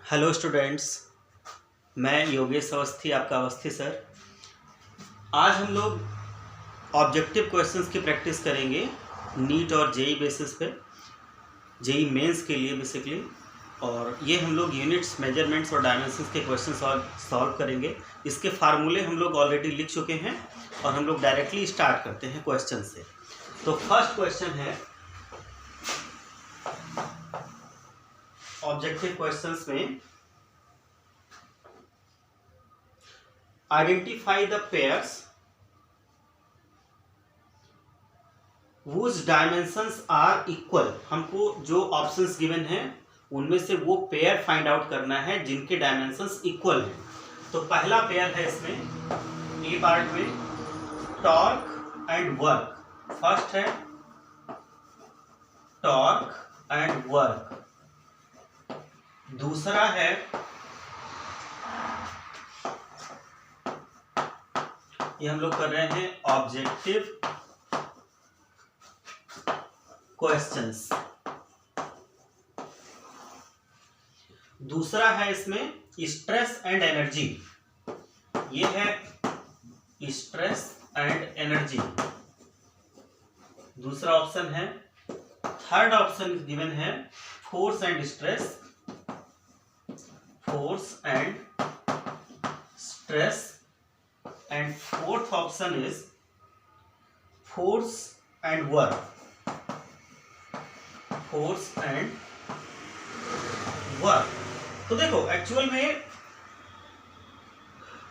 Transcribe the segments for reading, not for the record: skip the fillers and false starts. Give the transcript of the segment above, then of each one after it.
Hello students, मैं योगेश अवस्थी, आपका Awasthi sir. आज हम लोग ऑब्जेक्टिव क्वेश्चंस की प्रैक्टिस करेंगे नीट और जेई बेसिस पे, जेई मेंस के लिए बेसिकली। और ये हम लोग यूनिट्स, मेजरमेंट्स और डायमेंशंस के क्वेश्चन सॉल्व करेंगे। इसके फार्मूले हम लोग ऑलरेडी लिख चुके हैं और हम लोग डायरेक्टली स्टार्ट करते हैं क्वेश्चन से। तो फर्स्ट क्वेश्चन है ऑब्जेक्टिव क्वेश्चंस में, identify the pairs whose dimensions are equal। हमको जो ऑप्शंस गिवन हैं उनमें से वो पेयर फाइंड आउट करना है जिनके डायमेंशंस इक्वल हैं। तो पहला पेयर है इसमें ए पार्ट में टॉर्क एंड वर्क। फर्स्ट है टॉर्क एंड वर्क, दूसरा है ये हम लोग कर रहे हैं ऑब्जेक्टिव क्वेश्चंस। दूसरा है इसमें स्ट्रेस एंड एनर्जी, ये है स्ट्रेस एंड एनर्जी, दूसरा ऑप्शन है। थर्ड ऑप्शन गिवन है force and stress, force and stress, and fourth option is force and work, force and work। तो देखो एक्चुअल में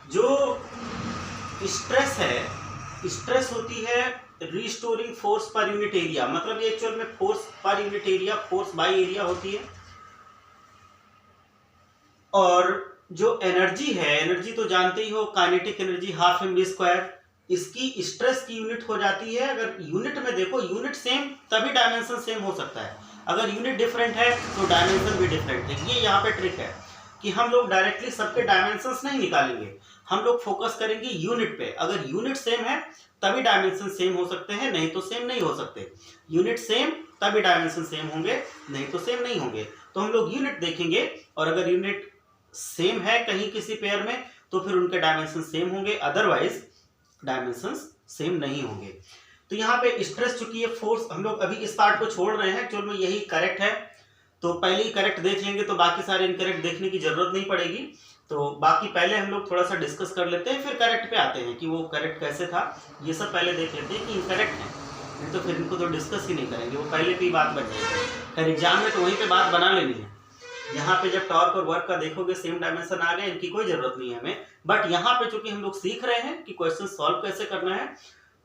जो स्ट्रेस है, स्ट्रेस होती है restoring force per unit area. मतलब ये एक्चुअल में force per unit area, force by area होती है। और जो एनर्जी है, एनर्जी तो जानते ही हो, काइनेटिक एनर्जी हाफ mv², इसकी स्ट्रेस की यूनिट हो जाती है। अगर यूनिट में देखो, यूनिट सेम तभी डायमेंशन सेम हो सकता है, अगर यूनिट डिफरेंट है तो डायमेंशन भी डिफरेंट है। ये यहाँ पे ट्रिक है कि हम लोग डायरेक्टली सबके डायमेंशंस नहीं निकालेंगे, हम लोग फोकस करेंगे यूनिट पे। अगर यूनिट सेम है तभी डायमेंशन सेम हो सकते हैं, नहीं तो सेम नहीं हो सकते। यूनिट सेम तभी डायमेंशन सेम होंगे, नहीं तो सेम नहीं होंगे। तो हम लोग यूनिट देखेंगे और अगर यूनिट सेम है कहीं किसी पेयर में तो फिर उनके डायमेंशन सेम होंगे, अदरवाइज डायमेंशंस सेम नहीं होंगे। तो यहाँ पे स्ट्रेस चुकी है, फोर्स, हम लोग अभी इस पार्ट को छोड़ रहे हैं, एक्चुअल में यही करेक्ट है। तो पहले ही करेक्ट देख लेंगे तो बाकी सारे इनकरेक्ट देखने की जरूरत नहीं पड़ेगी। तो बाकी पहले हम लोग थोड़ा सा डिस्कस कर लेते हैं, फिर करेक्ट पे आते हैं कि वो करेक्ट कैसे था। ये सब पहले देख लेते हैं कि इनकरेक्ट है, नहीं तो फिर इनको तो डिस्कस ही नहीं करेंगे, वो पहले पे ही बात बन जाएगी। खैर एग्जाम में तो वहीं पे बात बना लेनी है। यहाँ पे जब टॉर्क और वर्क का देखोगे सेम डायमेंशन आ गए, इनकी कोई जरूरत नहीं है हमें। बट यहाँ पे चूंकि हम लोग सीख रहे हैं कि क्वेश्चन सॉल्व कैसे करना है,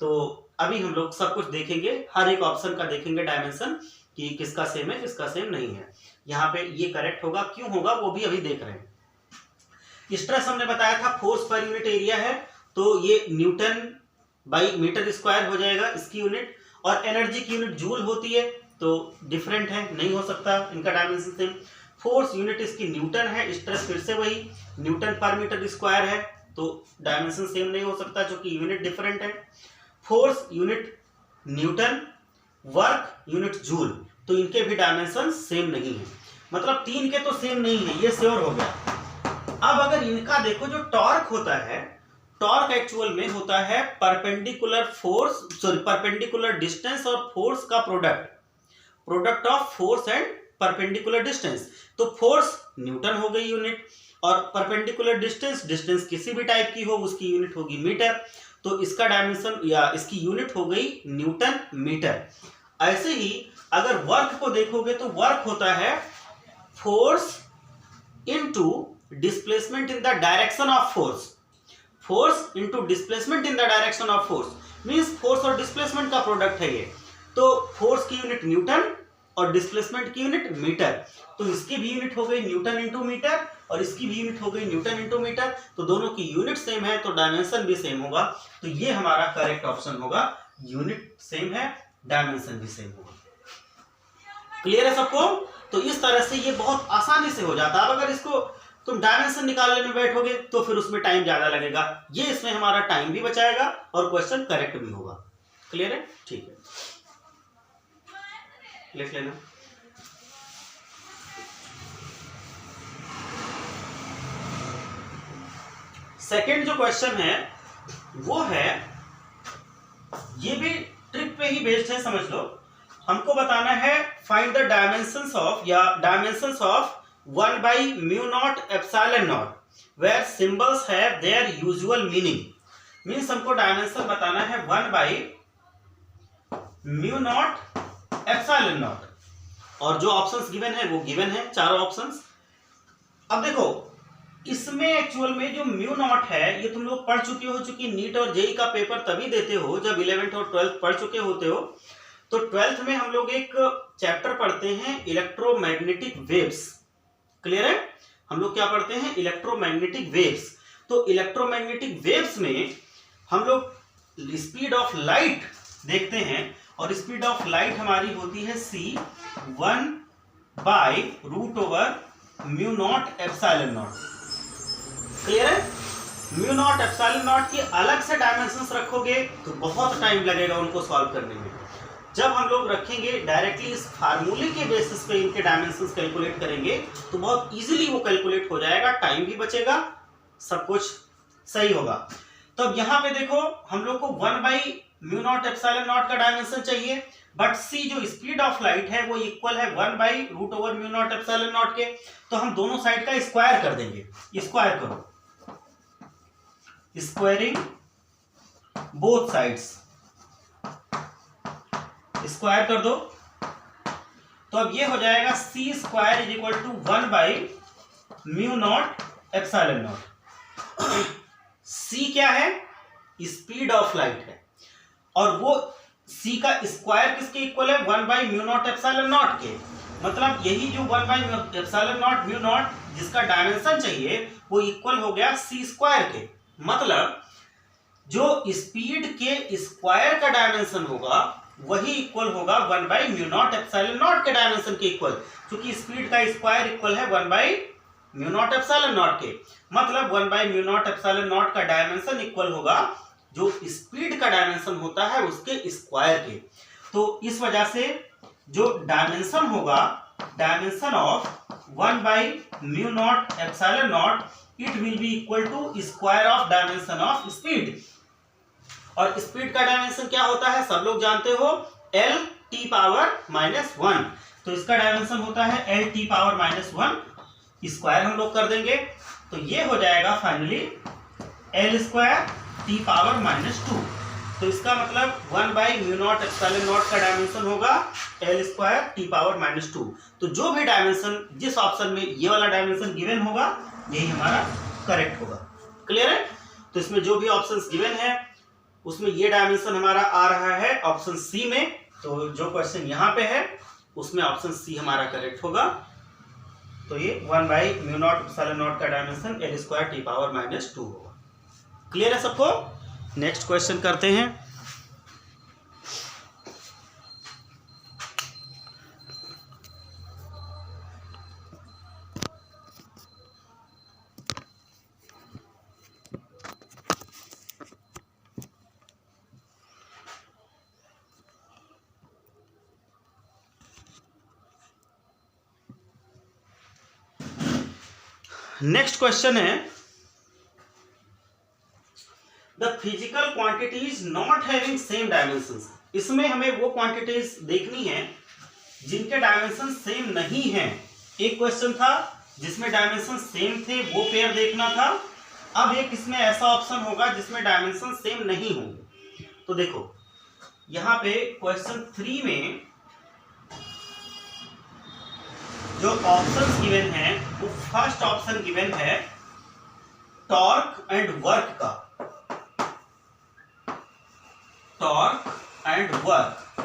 तो अभी हम लोग सब कुछ देखेंगे, हर एक ऑप्शन का देखेंगे डायमेंशन कि किसका सेम है किसका सेम नहीं है। यहाँ पे ये करेक्ट होगा, क्यों होगा वो भी अभी देख रहे हैं। स्ट्रेस हमने बताया था फोर्स पर यूनिट एरिया है, तो ये न्यूटन बाई मीटर स्क्वायर हो जाएगा इसकी यूनिट। और एनर्जी की यूनिट जूल होती है, तो डिफरेंट है, नहीं हो सकता इनका डायमेंशन सेम। फोर्स यूनिट इसकी न्यूटन है, स्ट्रेस फिर से वही न्यूटन पर मीटर स्क्वायर है, तो डायमेंशन सेम नहीं हो सकता क्योंकि यूनिट डिफरेंट है। Force unit Newton, work unit joule, तो इनके भी डायमेंशन सेम नहीं है। मतलब तीन के तो सेम नहीं है, ये श्योर हो गया। अब अगर इनका देखो, जो टॉर्क होता है, टॉर्क एक्चुअल में होता है perpendicular force, sorry perpendicular distance और फोर्स का product of force and perpendicular distance. तो फोर्स न्यूटन हो गई यूनिट, और परपेंडिकुलर डिस्टेंस किसी भी टाइप की हो उसकी यूनिट होगी मीटर, तो इसका डायमेंशन या इसकी यूनिट हो गई न्यूटन मीटर। ऐसे ही अगर वर्क को देखोगे तो वर्क होता है force into displacement in the direction of force, force into displacement in the direction of force, means force और डिस्प्लेसमेंट का प्रोडक्ट है ये। तो फोर्स की यूनिट न्यूटन और डिस्प्लेसमेंट की यूनिट मीटर, तो इसकी भी यूनिट हो गई न्यूटन इंटू मीटर और इसकी भी यूनिट हो गई न्यूटन इंटू मीटर। तो दोनों की यूनिट सेम है तो डायमेंशन भी सेम होगा, तो ये हमारा करेक्ट ऑप्शन होगा। यूनिट सेम है, डायमेंशन भी सेम होगा। क्लियर है सबको? तो इस तरह से ये बहुत आसानी से हो जाता है। अब अगर इसको तुम डायमेंशन निकालने में बैठोगे तो फिर उसमें टाइम ज्यादा लगेगा, ये इसमें हमारा टाइम भी बचाएगा और क्वेश्चन करेक्ट भी होगा। क्लियर है? ठीक है, लिख लेना। सेकंड जो क्वेश्चन है वो है, ये भी ट्रिक पे ही बेस्ड है, समझ लो। हमको बताना है फाइंड द डायमेंशंस ऑफ या dimensions of 1 by mu naught epsilon naught where symbols have their usual meaning। Means हमको डायमेंशन बताना है 1 by mu naught epsilon naught, और जो ऑप्शंस गिवन है वो गिवन है, चारों ऑप्शंस। अब देखो इसमें एक्चुअल में जो म्यू नॉट है ये तुम लोग पढ़ चुके हो, चूंकि नीट और जेई का पेपर तभी देते हो जब 11th और 12th पढ़ चुके होते हो। तो 12th में हम लोग एक चैप्टर पढ़ते हैं इलेक्ट्रोमैग्नेटिक वेव्स। क्लियर है? हम लोग क्या पढ़ते हैं? Electromagnetic waves. तो इलेक्ट्रोमैग्नेटिक वेव्स में हम लोग स्पीड ऑफ लाइट देखते हैं, और स्पीड ऑफ लाइट हमारी होती है c 1 by √mu naught epsilon naught। Clear है? म्यू नॉट एप्सिलॉन नॉट की अलग से डायमेंशंस रखोगे तो बहुत टाइम लगेगा उनको सॉल्व करने में। जब हम लोग रखेंगे डायरेक्टली इस फार्मूले के बेसिस पे इनके डायमेंशंस कैलकुलेट करेंगे तो बहुत इजीली वो कैलकुलेट हो जाएगा, टाइम भी बचेगा, सब कुछ सही होगा। तो अब यहाँ पे देखो हम लोग को 1 by mu naught epsilon naught का डायमेंशन चाहिए, बट सी जो स्पीड ऑफ लाइट है वो इक्वल है 1 by √mu naught epsilon naught के। तो हम दोनों साइड का स्क्वायर कर देंगे। स्क्वायर करो, स्क्वायरिंग बोथ साइड्स, स्क्वायर कर दो। तो अब ये हो जाएगा c square is equal to 1 by mu naught epsilon naught। c क्या है? स्पीड ऑफ लाइट है, और वो c का स्क्वायर किसके इक्वल है? 1 by mu naught epsilon naught के। मतलब यही जो 1 by epsilon naught mu naught जिसका डायमेंशन चाहिए वो इक्वल हो गया c स्क्वायर के। मतलब जो स्पीड के स्क्वायर का डायमेंशन होगा वही इक्वल होगा 1 by mu naught epsilon naught के डायमेंशन के इक्वल, क्योंकि स्पीड का स्क्वायर इक्वल है 1 by mu naught epsilon naught के। मतलब 1 by mu naught epsilon naught का डायमेंशन इक्वल होगा जो स्पीड का डायमेंशन होता है उसके स्क्वायर के। तो इस वजह से जो डायमेंशन होगा, dimension of 1 by mu naught epsilon naught it will be equal to square of dimension of speed. और स्पीड का डायमेंशन क्या होता है? सब लोग जानते हो, l t पावर -1। तो इसका डायमेंशन होता है l t पावर -1, स्क्वायर हम लोग कर देंगे तो ये हो जाएगा finally l square t power -2। तो इसका मतलब 1 by mu naught epsilon naught का डायमेंशन होगा l स्क्वायर t पावर -2। तो जो भी डायमेंशन जिस ऑप्शन में ये वाला डायमेंशन गिवन होगा यही हमारा करेक्ट होगा। क्लियर है? तो इसमें जो भी ऑप्शंस गिवन है उसमें ये डायमेंशन हमारा आ रहा है ऑप्शन सी में। तो जो क्वेश्चन यहाँ पे है उसमें ऑप्शन सी हमारा करेक्ट होगा। तो ये 1 by mu naught epsilon naught का dimension l square t power -2 होगा। क्लियर है सबको? नेक्स्ट क्वेश्चन करते हैं। नेक्स्ट क्वेश्चन है the physical quantities not having same dimensions. इसमें हमें वो क्वांटिटीज देखनी है जिनके डायमेंशन सेम नहीं है। एक क्वेश्चन था जिसमें डायमेंशन सेम थे, वो पेयर देखना था। अब एक इसमें ऐसा ऑप्शन होगा जिसमें डायमेंशन सेम नहीं होंगे। तो देखो यहाँ पे क्वेश्चन 3 में जो ऑप्शंस गिवन है वो फर्स्ट ऑप्शन गिवन है टॉर्क एंड वर्क का। टॉर्क एंड वर्क,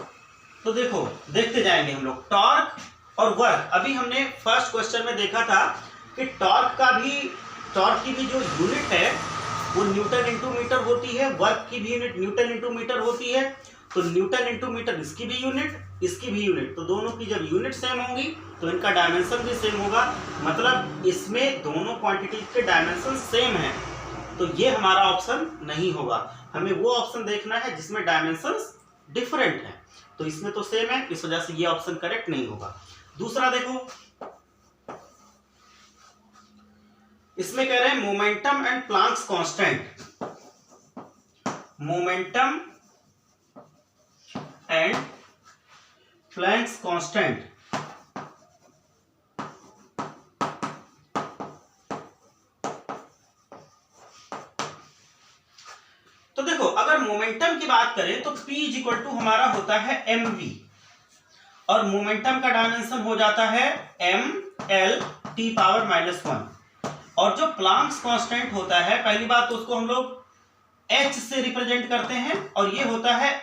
तो देखो देखते जाएंगे हम लोग टॉर्क और वर्क। अभी हमने फर्स्ट क्वेश्चन में देखा था कि टॉर्क की भी जो यूनिट है वो न्यूटन इंटू मीटर होती है, वर्क की भी यूनिट न्यूटन इंटू मीटर होती है। तो न्यूटन इंटू मीटर इसकी भी यूनिट, इसकी भी यूनिट, तो दोनों की जब यूनिट सेम होंगी तो इनका डायमेंशन भी सेम होगा। मतलब इसमें दोनों क्वांटिटी के डायमेंशन सेम है, तो ये हमारा ऑप्शन नहीं होगा। हमें वो ऑप्शन देखना है जिसमें डायमेंशंस डिफरेंट है। तो इसमें तो सेम है, इस वजह से ये ऑप्शन करेक्ट नहीं होगा। दूसरा देखो इसमें कह रहे हैं momentum and Planck's constant, momentum and Planck's constant. तो देखो अगर मोमेंटम की बात करें तो P इज इक्वल टू हमारा होता है mv, और मोमेंटम का डायमेंशन हो जाता है mL(T⁻⁻1), और जो प्लांक्स कांस्टेंट होता है, पहली बात तो उसको हम लोग h से रिप्रेजेंट करते हैं, और ये होता है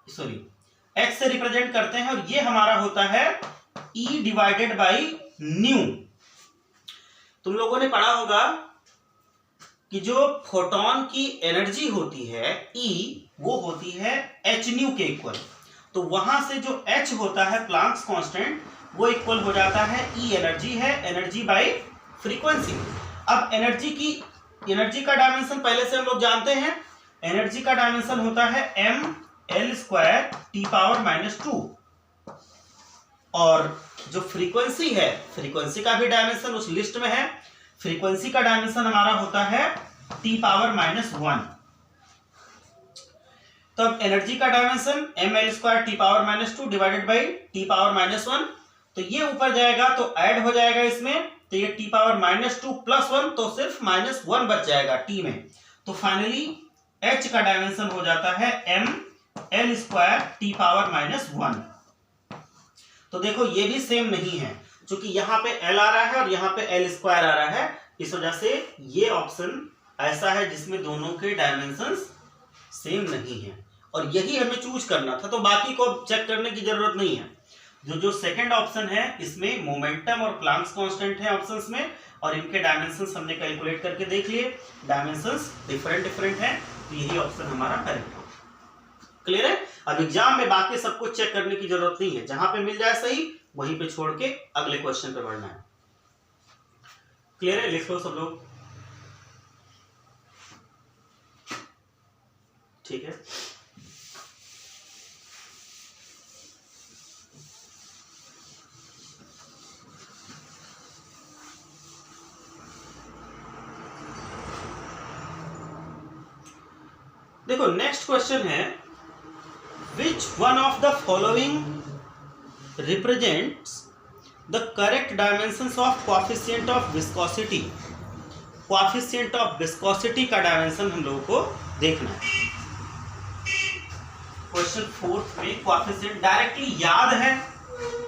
h से रिप्रेजेंट करते हैं, और ये हमारा होता है E/ν। तुम लोगों ने पढ़ा होगा कि जो फोटोन की एनर्जी होती है E, वो होती है hν के इक्वल। तो वहां से जो h होता है प्लांक्स कांस्टेंट, वो इक्वल हो जाता है E एनर्जी है, एनर्जी बाय फ्रीक्वेंसी। अब एनर्जी का डायमेंशन पहले से हम लोग जानते हैं, एनर्जी का डायमेंशन होता है mL²T⁻², और जो फ्रीक्वेंसी है, फ्रीक्वेंसी का भी डायमेंशन उस लिस्ट में है, फ्रीक्वेंसी का डायमेंशन हमारा होता है T⁻⁻1। तो अब एनर्जी का dimension mL²T⁻² divided by T⁻⁻1, तो ये ऊपर जाएगा तो ऐड हो जाएगा इसमें, तो ये T⁻⁻2 + 1, तो सिर्फ -1 बच जाएगा T में। तो फाइनली H का डायमेंशन हो जाता है mL²T⁻⁻1। तो देखो ये भी सेम नहीं है, क्योंकि यहाँ पे L आ रहा है और यहाँ पे L² आ रहा है, इस वजह से ये ऑप्शन ऐसा है जिसमें दोनों के डायमेंशंस सेम नहीं है, और यही हमें चूज करना था। तो बाकी को चेक करने की जरूरत नहीं है। जो सेकंड ऑप्शन है, इसमें मोमेंटम और प्लांक्स कांस्टेंट है ऑप्शंस में, और इनके डायमेंशंस हमने कैलकुलेट करके देख लिए, डायमेंशंस डिफरेंट हैं, तो यही ऑप्शन हमारा करेक्ट है। क्लियर है? अब एग्जाम में बाकी सब कुछ चेक करने की जरूरत नहीं है, जहां पे मिल जाए सही वहीं पे छोड़ के अगले क्वेश्चन पे बढ़ना है। क्लियर है? लिख लो सब लोग। ठीक है, देखो नेक्स्ट क्वेश्चन है, which one of the following represents the correct dimensions of coefficient of viscosity. Coefficient of viscosity का डायमेंशन हम लोगों को देखना है। क्वेश्चन 4 में कोएफिशिएंट डायरेक्टली याद है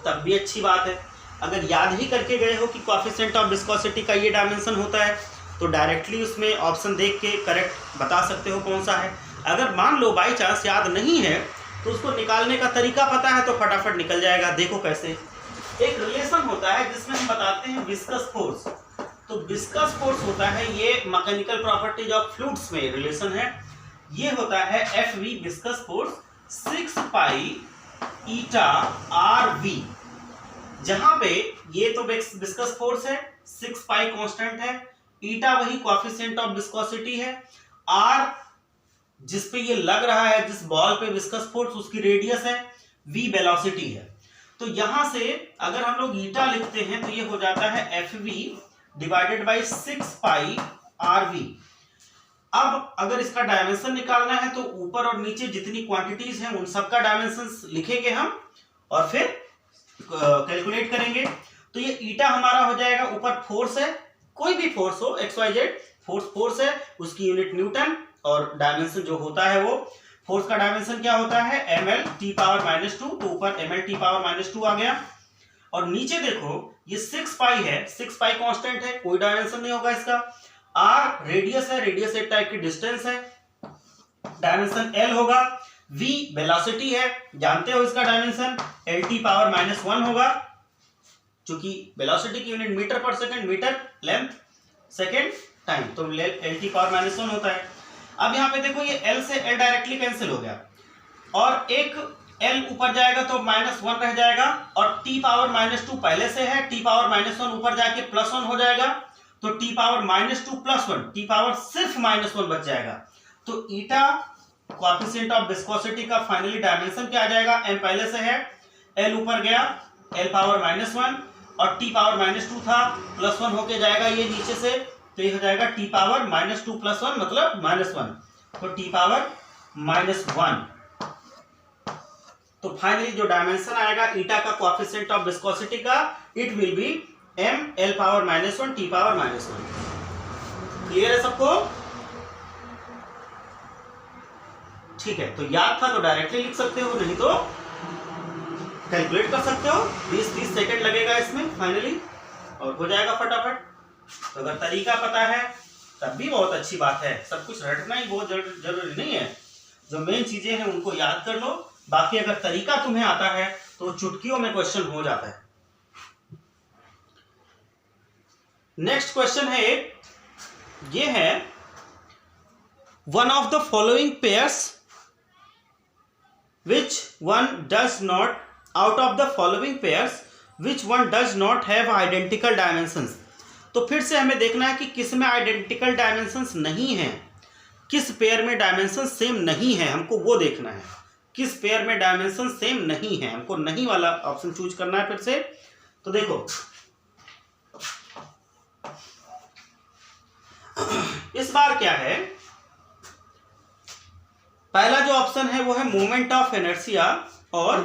तब भी अच्छी बात है, अगर याद ही करके गए हो कि कोएफिशिएंट ऑफ विस्कोसिटी का ये डायमेंशन होता है, तो डायरेक्टली उसमें ऑप्शन देख के करेक्ट बता सकते हो कौन सा है। अगर मान लो बाई चांस याद नहीं है, तो उसको निकालने का तरीका पता है तो फटाफट निकल जाएगा। देखो कैसे, एक रिलेशन होता है जिसमें हम बताते हैं विस्कस फोर्स। तो विस्कस फोर्स होता है, ये मैकेनिकल प्रॉपर्टीज ऑफ फ्लूइड्स में रिलेशन है, ये होता है Fv विस्कस फोर्स 6π∗RV, जहां पे ये तो विस्कस फोर्स है, 6π कांस्टेंट है, ईटा वही कोएफिशिएंट ऑफ विस्कोसिटी है, R जिस पे ये लग रहा है, जिस बॉल पे विस्कस फोर्स, उसकी रेडियस है, V वेलोसिटी है। तो यहां से अगर हम लोग ईटा लिखते हैं तो ये हो जाता है Fv डिवाइडेड बाई 6πRV। अब अगर इसका डायमेंशन निकालना है तो ऊपर और नीचे जितनी क्वांटिटीज हैं उन सबका डायमेंशन लिखेंगे हम, और फिर कैलकुलेट करेंगे। तो ये ईटा हमारा हो जाएगा, ऊपर फोर्स है, कोई भी फोर्स हो, XYZ फोर्स है, उसकी यूनिट न्यूटन, और डायमेंशन जो होता है वो फोर्स का डायमेंशन क्या होता है mL⁻², तो ऊपर mL⁻² आ गया, और नीचे देखो ये 6π है, 6π कांस्टेंट है, कोई डायमेंशन नहीं होगा इसका। R रेडियस है, रेडियस एक टाइप की डिस्टेंस है, डायमेंशन L होगा। V वेलोसिटी है, जानते हो इसका डायमेंशन L⁻⁻1 होगा, क्योंकि वेलोसिटी की unit metre per second, metre length second time, तो L⁻⁻1 होता है। अब यहाँ पे देखो ये L से L डायरेक्टली कैंसिल हो गया, और एक L ऊपर जाएगा तो -1 रह जाएगा, और T⁻⁻2 पहले से है, T⁻⁻1 ऊपर जाके +1 हो जाएगा, तो T⁻⁻2 + 1, T पावर सिर्फ -1 बच जाएगा। तो ईटा कोएफिशिएंट ऑफ विस्कोसिटी का फाइनली डायमेंशन क्या आ जाएगा, M पहले से है, L ऊपर गया, L⁻⁻1, और t पावर -2 था, +1 होके जाएगा ये नीचे से, तो ये हो जाएगा t पावर -2 + 1 मतलब -1, तो t पावर -1। तो फाइनली जो डायमेंशन आएगा ईटा का कोएफिशिएंट ऑफ विस्कोसिटी का, it will B m l power -1 t power -1। Clear है सबको? ठीक है, तो याद था तो डायरेक्टली लिख सकते हो, नहीं तो कैलकुलेट कर सकते हो। 20-30 सेकंड लगेगा इसमें फाइनली, और हो जाएगा फटाफट। तो अगर तरीका पता है तब भी बहुत अच्छी बात है, सब कुछ रटना ही बहुत जरूरी नहीं है, जो मेन चीजें हैं उनको याद कर लो, बाकी अगर तरीका तुम्हें आता है तो चुटकियों में क्वेश्चन हो जाता है। नेक्स्ट क्वेश्चन है एक, ये है one of the following pairs which one does not, out of the following pairs which one does not have identical dimensions। तो फिर से हमें देखना है कि किस में आइडेंटिकल डायमेंशंस नहीं है, किस पेयर में डायमेंशन सेम नहीं है, हमको वो देखना है। किस पेयर में डायमेंशन सेम नहीं है, हमको नहीं वाला ऑप्शन चूज करना है फिर से। तो देखो इस बार क्या है, पहला जो ऑप्शन है वो है मोमेंट ऑफ इनर्शिया और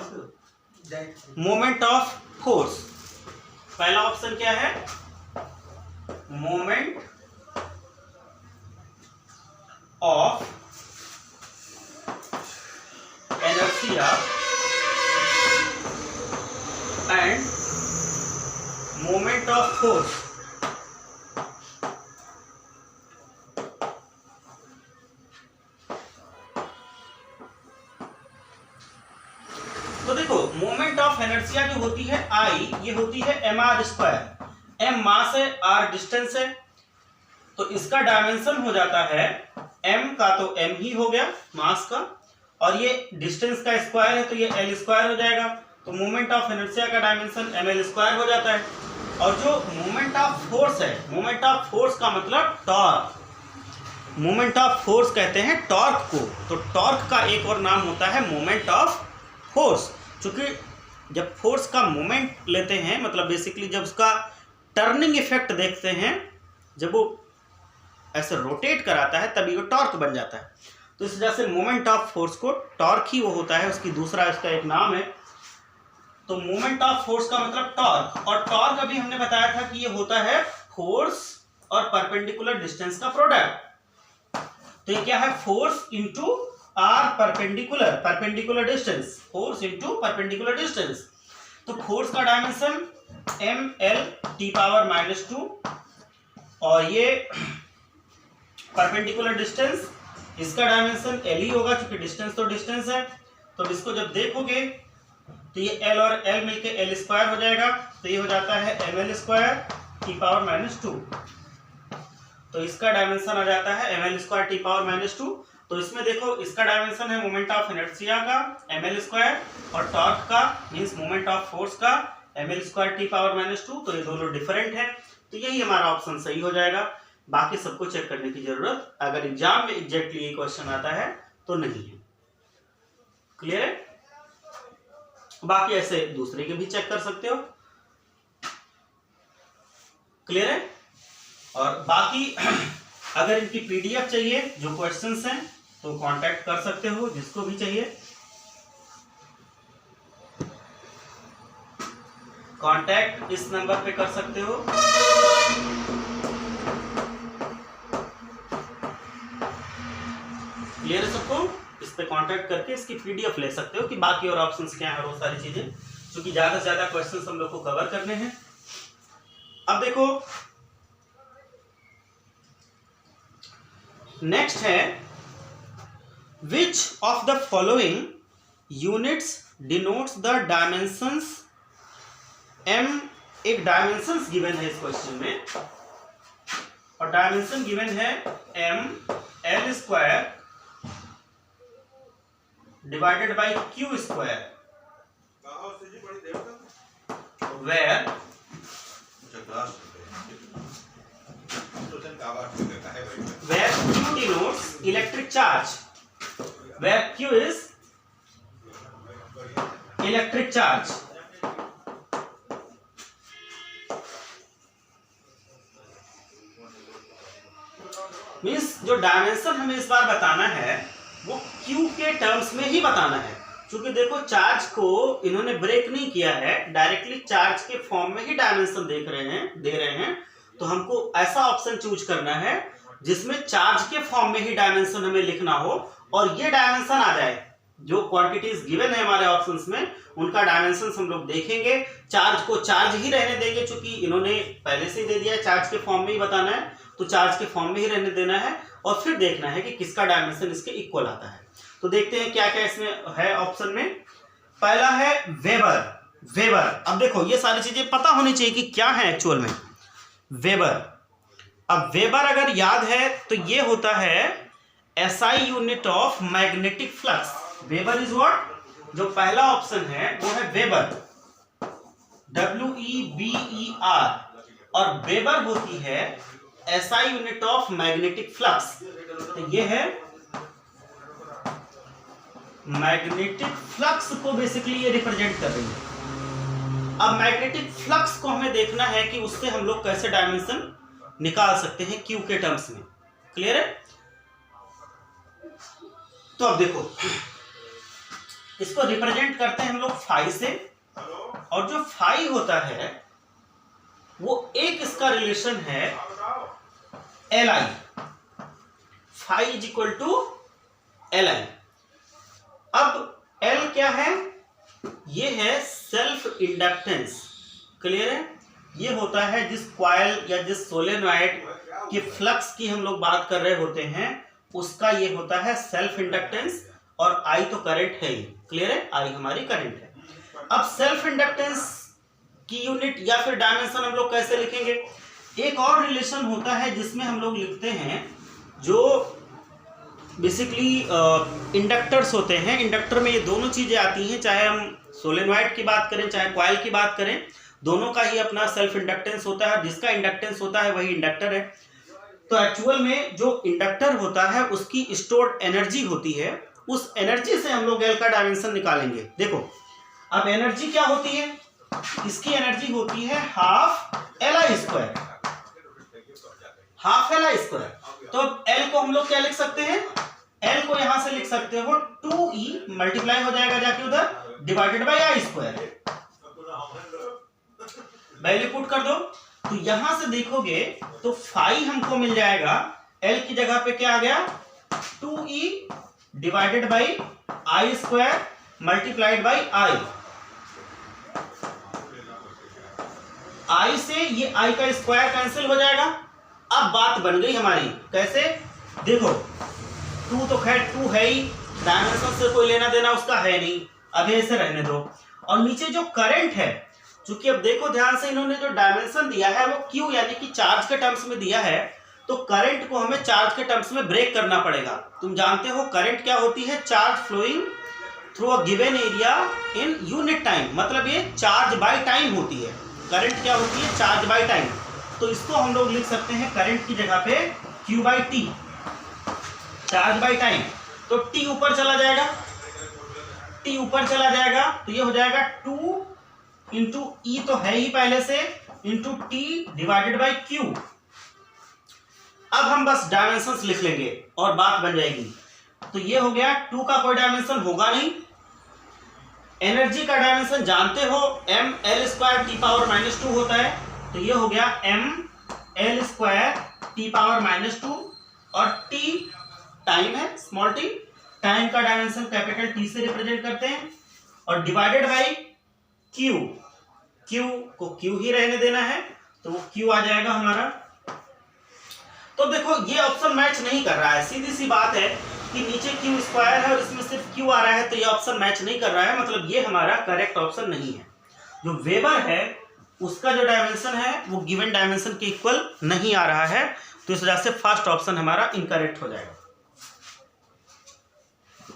मोमेंट ऑफ फोर्स। पहला ऑप्शन क्या है, moment of inertia end moment of force. तो देखो मोमेंट ऑफ इनर्शिया जो होती है आई, ये होती है mr²। m मास है, r डिस्टेंस है, तो इसका डायमेंशन हो जाता है m का, तो m ही हो गया मास का, और ये डिस्टेंस का स्क्वायर है तो ये l² हो जाएगा। तो मोमेंट ऑफ इनर्शिया का डायमेंशन ml² हो जाता है। और जो मोमेंट ऑफ फोर्स है, मोमेंट ऑफ फोर्स का मतलब टॉर्क, मोमेंट ऑफ फोर्स कहते हैं टॉर्क को, तो टॉर्क का एक और नाम होता है मोमेंट ऑफ फोर्स। क्योंकि जब फोर्स का मोमेंट लेते हैं, मतलब बेसिकली जब उसका टर्निंग इफेक्ट देखते हैं, जब वो ऐसे रोटेट कराता है तभी वो टॉर्क बन जाता है। तो इस वजह से मोमेंट ऑफ फोर्स को टॉर्क ही वो होता है, उसकी दूसरा इसका एक नाम है। तो मोमेंट ऑफ फोर्स का मतलब टॉर्क, और टॉर्क अभी हमने बताया था कि ये होता है फोर्स और परपेंडिकुलर डिस्टेंस का प्रोडक्ट। तो ये क्या है, force into R perpendicular distance, force into perpendicular distance. तो फोर्स का डायमेंशन ml t पावर -2, और ये परपेंडिकुलर डिस्टेंस, इसका डायमेंशन l ही होगा क्योंकि डिस्टेंस तो डिस्टेंस है। तो इसको जब देखोगे तो ये l और l मिलके l² हो जाएगा, तो ये हो जाता है ml² t पावर -2। तो इसका डायमेंशन आ जाता है ml² t पावर -2। तो इसमें देखो इसका डायमेंशन है मोमेंट ऑफ इनर्शिया का ml², और टॉर्क का मींस मोमेंट ऑफ फोर्स का ml² t पावर -2। तो ये दोनों डिफरेंट है, तो यही हमारा ऑप्शन सही हो जाएगा। बाकी सबको चेक करने की जरूरत अगर एग्जाम में एग्जैक्टली ये क्वेश्चन आता है तो नहीं है। क्लियर है? बाकी ऐसे दूसरे के भी चेक कर सकते हो। क्लियर है? और बाकी अगर इनकी पीडीएफ चाहिए जो क्वेश्चंस हैं तो कांटेक्ट कर सकते हो, जिसको भी चाहिए कांटेक्ट इस नंबर पे कर सकते हो। क्लियर है सबको? इस पे कांटेक्ट करके इसकी पीडीएफ ले सकते हो कि बाकी और ऑप्शंस क्या है, वो सारी चीजें, क्योंकि ज्यादा से ज्यादा क्वेश्चंस हम लोग को कवर करने हैं। अब देखो नेक्स्ट है, which of the following units denotes the dimensions m। एक डायमेंशंस गिवन है इस क्वेश्चन में, और डायमेंशन गिवन है ml² divided by q², where q denotes electric charge, where q is electric charge, means जो डायमेंशन हमें इस बार बताना है वो क्यू के टर्म्स में ही बताना है, क्योंकि देखो चार्ज को इन्होंने ब्रेक नहीं किया है, डायरेक्टली चार्ज के फॉर्म में ही डायमेंशन दे रहे हैं। तो हमको ऐसा ऑप्शन चूज करना है जिसमें चार्ज के फॉर्म में ही डायमेंशन हमें लिखना हो और ये डायमेंशन आ जाए। जो क्वांटिटीज गिवन है हमारे ऑप्शंस में उनका डायमेंशन हम लोग देखेंगे, चार्ज को चार्ज ही रहने देंगे, क्योंकि इन्होंने पहले से ही दे दिया है चार्ज के फॉर्म में ही बताना है, तो चार्ज के फॉर्म में ही रहने देना है और फिर देखना है कि किसका डायमेंशन इसके इक्वल आता है। तो देखते हैं क्या क्या इसमें है ऑप्शन में। पहला है वेबर। अब देखो ये सारी चीजें पता होनी चाहिए कि क्या है एक्चुअल में वेबर। अब वेबर अगर याद है तो ये होता है SI unit of magnetic flux. Weber is what, जो पहला ऑप्शन है वो है वेबर, WEBER, और वेबर होती है SI unit of magnetic flux. तो ये है मैग्नेटिक फ्लक्स को बेसिकली ये रिप्रेजेंट कर रही है। अब मैग्नेटिक फ्लक्स को हमें देखना है कि उससे हम लोग कैसे डायमेंशन निकाल सकते हैं क्यू के टर्म्स में। क्लियर है? तो अब देखो इसको रिप्रेजेंट करते हैं हम लोग फाई से, और जो फाई होता है वो एक इसका रिलेशन है Li, phi is equal to Li। अब L क्या है? ये है सेल्फ इंडक्टेंस। क्लियर है? ये होता है जिस कॉइल या जिस सोलेनॉइड की फ्लक्स की हम लोग बात कर रहे होते हैं उसका ये होता है सेल्फ इंडक्टेंस, और I तो करंट है ही। क्लियर है? I हमारी करंट है। अब सेल्फ इंडक्टेंस की यूनिट या फिर डायमेंशन हम लोग कैसे लिखेंगे? एक और रिलेशन होता है जिसमें हम लोग लिखते हैं जो बेसिकली इंडक्टर्स होते हैं। इंडक्टर में ये दोनों चीजें आती हैं, चाहे हम सोलेनॉइड की बात करें चाहे कॉइल की बात करें, दोनों का ही अपना सेल्फ इंडक्टेंस होता है। जिसका इंडक्टेंस होता है वही इंडक्टर है। तो एक्चुअल में जो इंडक्टर होता है उसकी स्टोर्ड एनर्जी होती है, उस एनर्जी से हम लोग एल का डायमेंशन निकालेंगे। देखो अब एनर्जी क्या होती है? इसकी एनर्जी होती है half Li square, half Li square. तो अब L को हम लोग क्या लिख सकते हैं? L को यहां से लिख सकते हो 2E मल्टीप्लाई हो जाएगा जाके उधर divided by I square. Value put कर दो तो यहां से देखोगे तो फाई हमको मिल जाएगा, L की जगह पे क्या आ गया? 2E divided by I square multiplied by I से ये I का स्क्वायर कैंसिल हो जाएगा। अब बात बन गई हमारी, कैसे? देखो 2 तो खैर 2 है ही, डायमेंशन से कोई लेना देना उसका है नहीं, अब ऐसे रहने दो। और नीचे जो करंट है, चूंकि अब देखो ध्यान से इन्होंने जो डायमेंशन दिया है वो क्यू यानी कि चार्ज के टर्म्स में दिया है, तो करंट को हमें चार्ज के टर्म्स में ब्रेक करना पड़ेगा। तुम जानते हो करंट क्या होती है? Charge flowing through a given area in unit time, मतलब ये चार्ज बाय टाइम होती है। करंट क्या होती है? Charge by time. तो इसको हम लोग लिख सकते हैं करंट की जगह पे Q by T, charge by time. तो T ऊपर चला जाएगा, T ऊपर चला जाएगा तो ये हो जाएगा 2 इंटू ई तो है ही पहले से, into T divided by Q। अब हम बस डायमेंशंस लिख लेंगे और बात बन जाएगी। तो ये हो गया 2 का कोई डायमेंशन होगा नहीं। एनर्जी का डायमेंशन जानते हो ml स्क्वायर टी पावर -2 होता है, तो ये हो गया ml स्क्वायर टी पावर -2, और t टाइम है, स्मॉल t, टाइम का डायमेंशन कैपिटल T से रिप्रेजेंट करते हैं, और डिवाइडेड बाई Q, Q को Q ही रहने देना है तो वो Q आ जाएगा हमारा। तो देखो ये ऑप्शन मैच नहीं कर रहा है, सीधी सी बात है कि नीचे Q स्क्वायर है और इसमें सिर्फ Q आ रहा है, तो ये ऑप्शन मैच नहीं कर रहा है, मतलब ये हमारा करेक्ट ऑप्शन नहीं है। जो वेबर है उसका जो डायमेंशन है वो गिवन डायमेंशन के इक्वल नहीं आ रहा है, तो इस वजह से फर्स्ट ऑप्शन हमारा इनकरेक्ट हो जाएगा।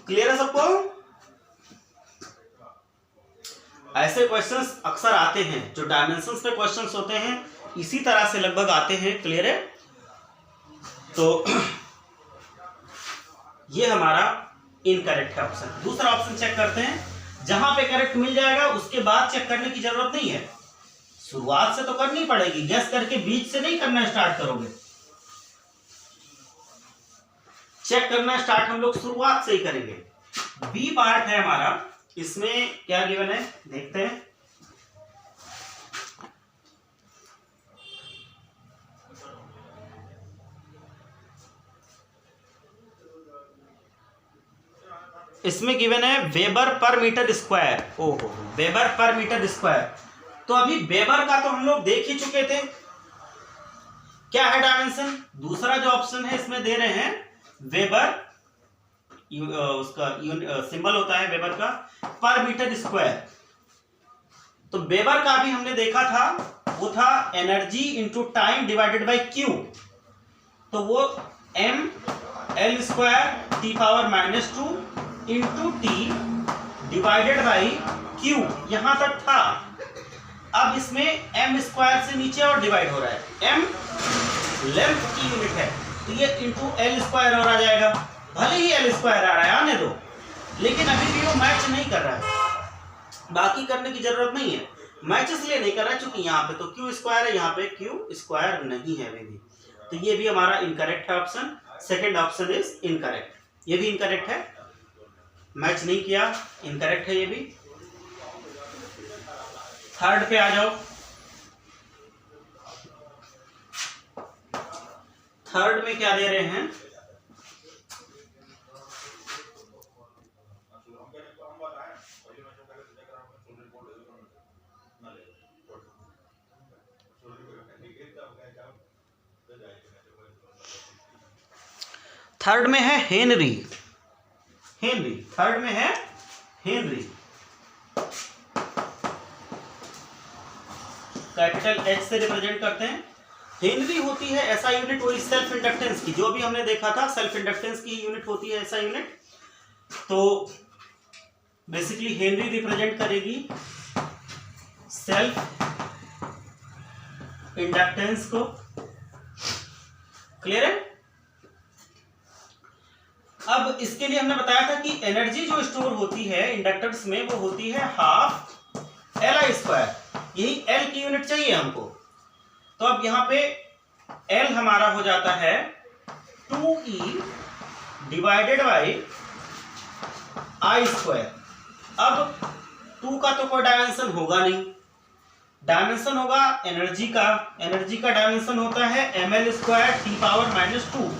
क्लियर है सबको? ऐसे क्वेश्चंस अक्सर आते हैं, जो डायमेंशंस पे क्वेश्चंस होते हैं इसी तरह से लगभग आते हैं। क्लियर है? तो ये हमारा इनकरेक्ट है ऑप्शन। दूसरा ऑप्शन चेक करते हैं, जहां पे करेक्ट मिल जाएगा उसके बाद चेक करने की जरूरत नहीं है, शुरुआत से तो करनी पड़ेगी, गेस करके बीच से नहीं करना स्टार्ट करोगे। चेक करना स्टार्ट हम लोग शुरुआत से ही करेंगे। बी पार्ट है हमारा, इसमें क्या गिवन है देखते हैं। इसमें गिवन है वेबर पर मीटर स्क्वायर। ओहो, वेबर पर मीटर स्क्वायर। तो अभी वेबर का तो हम लोग देख ही चुके थे, क्या है डायमेंशन। दूसरा जो ऑप्शन है इसमें दे रहे हैं वेबर, उसका सिंबल होता है वेबर का पर मीटर स्क्वायर। तो वेबर का भी हमने देखा था, वो था energy into time divided by Q. तो वो m l square T power -2 into T divided by Q, यहां तक था। अब इसमें m स्क्वायर से नीचे और डिवाइड हो रहा है, m लेंथ की यूनिट है, तो ये इंटू l स्क्वायर और आ जाएगा। भले ही l स्क्वायर आ रहा है, आने दो, लेकिन अभी भी वो मैच नहीं कर रहा है। बाकी करने की जरूरत नहीं है, मैच इसलिए नहीं कर रहा है क्योंकि यहाँ पे तो क्यू स्क्वायर है, यहाँ पे क्यू स्क्वायर नहीं है अभी भी। तो ये भी हमारा इनकरेक्ट है option. Second option is incorrect, ये भी इनकरेक्ट है, मैच नहीं किया, इनकरेक्ट है ये भी। थर्ड पे आ जाओ। थर्ड में क्या दे रहे हैं, थर्ड में है हेनरी। हेनरी थर्ड में है हेनरी, कैपिटल एच से रिप्रेजेंट करते हैं। हेनरी होती है ऐसा यूनिट, वही सेल्फ इंडक्टेंस की, जो भी हमने देखा था सेल्फ इंडक्टेंस की यूनिट होती है ऐसा यूनिट। तो बेसिकली हेनरी रिप्रेजेंट करेगी सेल्फ इंडक्टेंस को। क्लियर है। अब इसके लिए हमने बताया था कि एनर्जी जो स्टोर होती है इंडक्टर्स में वो होती है हाफ एल आई स्क्वायर, यही एल की यूनिट चाहिए हमको। तो अब यहां पे एल हमारा हो जाता है 2e divided by I square. अब 2 का तो कोई डायमेंशन होगा नहीं, डायमेंशन होगा एनर्जी का। एनर्जी का डायमेंशन होता है ml स्क्वायर टी पावर -2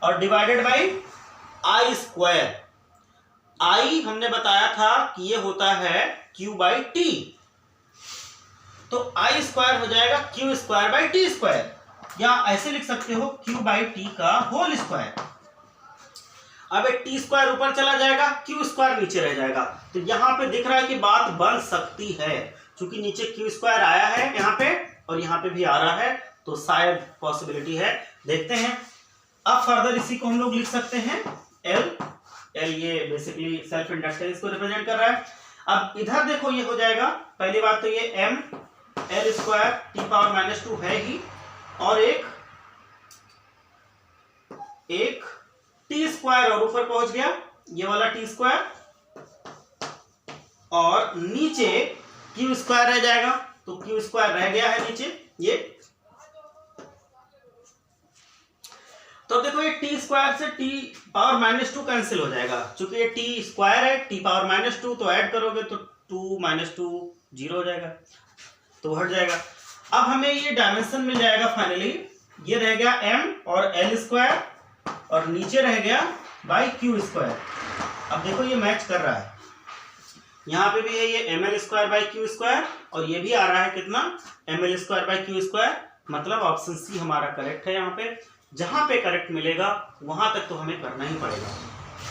और डिवाइडेड बाई आई स्क्वायर। आई हमने बताया था कि ये होता है Q बाई टी, तो आई स्क्वायर हो जाएगा Q square by T square, या ऐसे लिख सकते हो Q बाई टी का होल स्क्वायर। अब एक टी स्क्वायर ऊपर चला जाएगा, Q स्क्वायर नीचे रह जाएगा। तो यहां पे दिख रहा है कि बात बन सकती है, क्योंकि नीचे Q स्क्वायर आया है यहाँ पे और यहाँ पे भी आ रहा है, तो शायद पॉसिबिलिटी है, देखते हैं। अब फर्दर इसी को हम लोग लिख सकते हैं L ये बेसिकली सेल्फ इंडक्टेंस को रिप्रेजेंट कर रहा है। अब इधर देखो ये हो जाएगा, पहली बात तो ये m l square T power -2 है ही, और एक टी स्क्वायर और ऊपर पहुंच गया ये वाला टी स्क्वायर, और नीचे क्यू स्क्वायर रह जाएगा, तो क्यू स्क्वायर रह गया है नीचे ये। तो देखो ये टी स्क्वायर से टी पावर -2 कैंसिल हो जाएगा, क्योंकि ये टी स्क्वायर है, टी पावर -2 तो ऐड करोगे तो 2 - 2 0 हो जाएगा, तो हट जाएगा। अब हमें ये डायमेंशन मिल जाएगा फाइनली, ये रह गया m और l स्क्वायर और नीचे रह गया बाई क्यू स्क्वायर। अब देखो ये मैच कर रहा है, यहाँ पे भी है ये ml square by Q square, और ये भी आ रहा है कितना ml square by Q square. मतलब ऑप्शन सी हमारा करेक्ट है। यहाँ पे जहां पे करेक्ट मिलेगा वहां तक तो हमें करना ही पड़ेगा,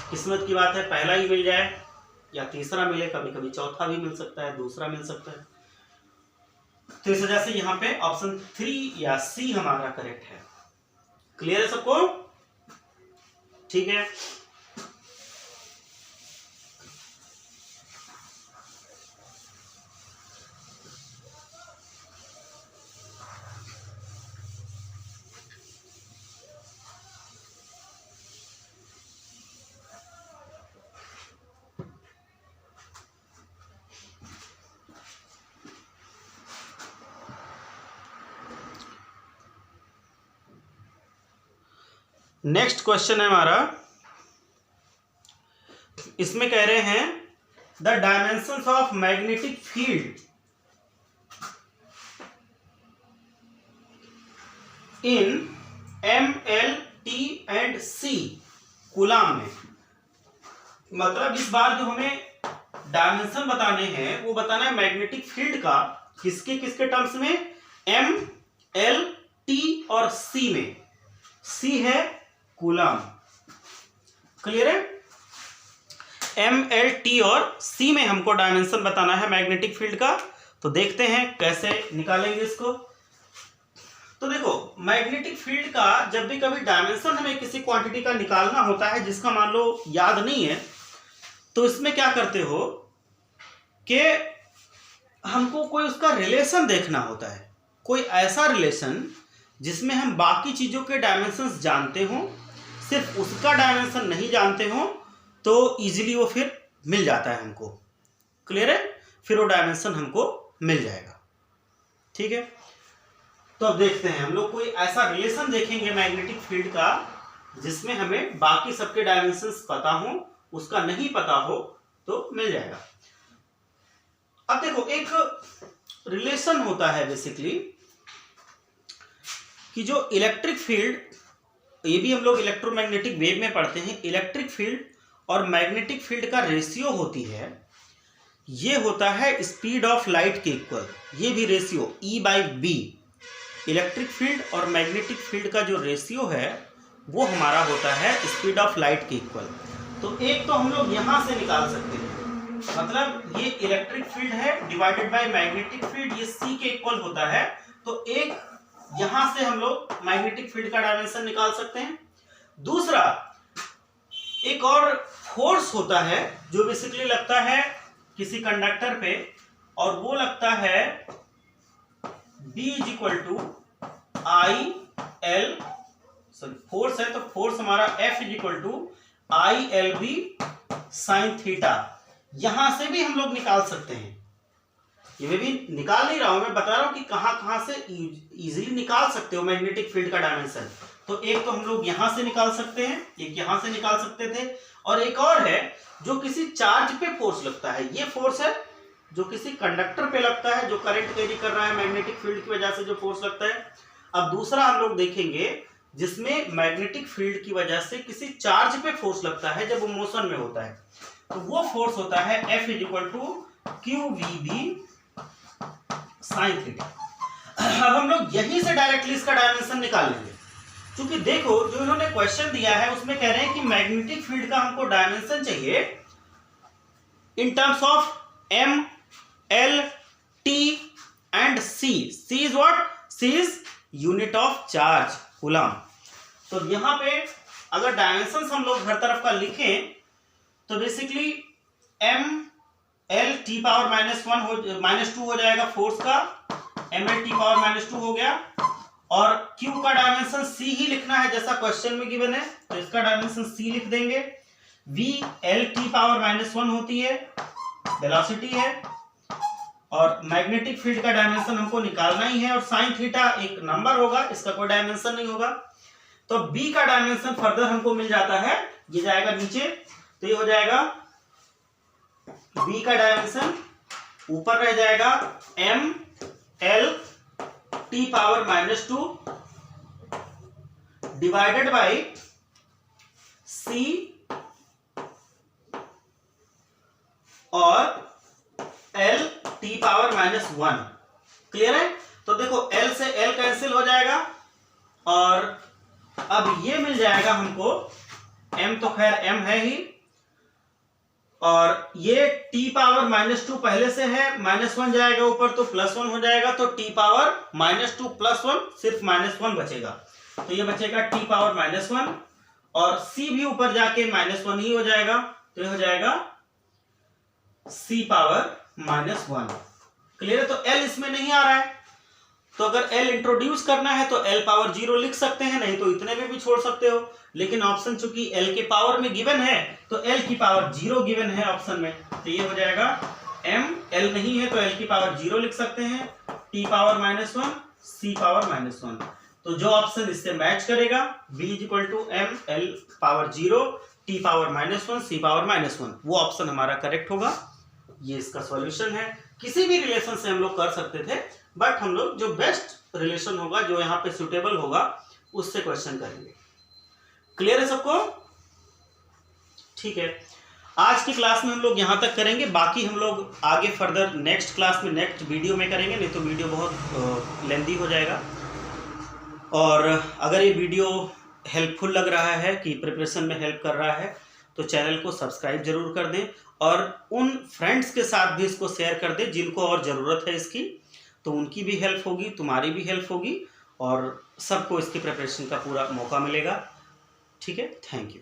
किस्मत की बात है, पहला ही मिल जाए या तीसरा मिले, कभी कभी चौथा भी मिल सकता है, दूसरा मिल सकता है। तो इस वजह से यहाँ पे ऑप्शन 3 या सी हमारा करेक्ट है। क्लियर है सबको, ठीक है। नेक्स्ट क्वेश्चन है हमारा, इसमें कह रहे हैं the dimensions of magnetic field in M L T and C coulomb में। मतलब इस बार जो हमें डायमेंशन बताने हैं वो बताना है मैग्नेटिक फील्ड का, किसके किसके टर्म्स में, एम एल टी और सी में। सी है कूलाम, क्लियर है। एम एल टी और सी में हमको डायमेंशन बताना है मैग्नेटिक फील्ड का। तो देखते हैं कैसे निकालेंगे इसको। तो देखो मैग्नेटिक फील्ड का जब भी कभी डायमेंशन हमें किसी क्वांटिटी का निकालना होता है जिसका मान लो याद नहीं है, तो इसमें क्या करते हो कि हमको कोई उसका रिलेशन देखना होता है, कोई ऐसा रिलेशन जिसमें हम बाकी चीज़ों के डायमेंशंस जानते हों, सिर्फ उसका डायमेंशन नहीं जानते हों, तो इजीली वो फिर मिल जाता है हमको, क्लियर है। फिर वो डायमेंशन हमको मिल जाएगा, ठीक है। तो अब देखते हैं हम लोग कोई ऐसा रिलेशन देखेंगे मैग्नेटिक फील्ड का जिसमें हमें बाकी सबके डायमेंशंस पता हो, उसका नहीं पता हो तो मिल जाएगा। अब देखो एक रिलेशन होता है बेसिकली कि जो इलेक्ट्रिक फील्ड, ये भी हम लोग इलेक्ट्रोमैग्नेटिक वेव में पढ़ते हैं, इलेक्ट्रिक फील्ड और मैग्नेटिक फील्ड का रेशियो होती है, ये होता है स्पीड ऑफ लाइट के इक्वल। ये भी रेशियो E/B, इलेक्ट्रिक फील्ड और मैग्नेटिक फील्ड का जो रेशियो है वो हमारा होता है स्पीड ऑफ लाइट के इक्वल। तो एक तो हम लोग यहां से निकाल सकते हैं, मतलब ये इलेक्ट्रिक फील्ड है डिवाइडेड बाय मैग्नेटिक फील्ड, ये C के इक्वल होता है। तो एक यहां से हम लोग मैग्नेटिक फील्ड का डायमेंशन निकाल सकते हैं। दूसरा एक और फोर्स होता है जो बेसिकली लगता है किसी कंडक्टर पे, और वो लगता है B = I/L, सॉरी फोर्स है तो फोर्स हमारा F = I/LB sin थीटा। यहां से भी हम लोग निकाल सकते हैं, ये मैं भी निकाल नहीं रहा हूं, मैं बता रहा हूं कि कहां से इजीली निकाल सकते हो मैग्नेटिक फील्ड का डायमेंशन। तो एक तो हम लोग यहां से निकाल सकते हैं, एक यहां से निकाल सकते थे, और एक और है जो किसी चार्ज पे फोर्स लगता है। ये फोर्स है जो किसी कंडक्टर पे लगता है, जो करंट कैरी कर रहा है, मैग्नेटिक फील्ड की वजह से जो फोर्स लगता है। अब दूसरा हम लोग देखेंगे जिसमें मैग्नेटिक फील्ड की वजह से किसी चार्ज पे फोर्स लगता है जब वो मोशन में होता है, तो वो फोर्स होता है F = QVB sin थीटा। अब हम लोग यहीं से डायरेक्टली इसका डायमेंशन निकाल लेंगे, क्योंकि देखो जो इन्होंने क्वेश्चन दिया है उसमें कह रहे हैं कि मैग्नेटिक फील्ड का हमको डायमेंशन चाहिए in terms of M, L, T and C. C is what? C is unit of charge, coulomb. तो यहां पे अगर डायमेंशंस हम लोग हर तरफ का लिखें तो basically M L T power -2 हो जाएगा फोर्स का, M L T पावर -2 हो गया, और Q का डायमेंशन C ही लिखना है जैसा क्वेश्चन में गिवन है, तो इसका डायमेंशन C लिख देंगे। V L T पावर -1 होती है, वेलोसिटी है, और मैग्नेटिक फील्ड का डायमेंशन हमको निकालना ही है, और साइन थीटा एक नंबर होगा, इसका कोई डायमेंशन नहीं होगा। तो B का डायमेंशन फर्दर हमको मिल जाता है, ये जाएगा नीचे, तो ये हो जाएगा B का डायमेंशन ऊपर रह जाएगा M L T power -2 divided by C और L T पावर -1, क्लियर है। तो देखो L से L कैंसिल हो जाएगा, और अब ये मिल जाएगा हमको, M तो खैर M है ही, और ये T पावर -2 पहले से है, -1 जाएगा ऊपर तो +1 हो जाएगा, तो T पावर -2 + 1 सिर्फ -1 बचेगा, तो ये बचेगा T पावर -1, और C भी ऊपर जाके -1 ही हो जाएगा, तो ये हो जाएगा C पावर -1, क्लियर है। तो L इसमें नहीं आ रहा है, तो अगर L इंट्रोड्यूस करना है तो L पावर 0 लिख सकते हैं, नहीं तो इतने में भी छोड़ सकते हो, लेकिन ऑप्शन चूंकि L के पावर में गिवन है तो L की पावर 0 गिवन है ऑप्शन में, तो ये हो जाएगा M, L नहीं है तो L की पावर 0 लिख सकते हैं, T पावर -1 C पावर -1, तो जो ऑप्शन इससे मैच करेगा b equal to M L power 0 t power -1 c power -1, वो ऑप्शन हमारा करेक्ट होगा। ये इसका सॉल्यूशन है। किसी भी रिलेशन से हम लोग कर सकते थे, बट हम लोग जो बेस्ट रिलेशन होगा, जो यहाँ पे सुटेबल होगा, उससे क्वेश्चन करेंगे। क्लियर है सबको? ठीक है, आज की क्लास में हम लोग यहाँ तक करेंगे, बाकी हम लोग आगे फर्दर नेक्स्ट क्लास में नेक्स्ट वीडियो में करेंगे, नहीं तो वीडियो बहुत लेंदी हो जाएगा। और अगर ये वीडियो हेल्पफुल लग रहा है कि प्रिपरेशन में हेल्प कर रहा है, तो चैनल को सब्सक्राइब जरूर कर दें और उन फ्रेंड्स के साथ भी इसको शेयर कर दें जिनको और ज़रूरत है इसकी, तो उनकी भी हेल्प होगी, तुम्हारी भी हेल्प होगी और सबको इसकी प्रिपरेशन का पूरा मौका मिलेगा। ठीक है, थैंक यू।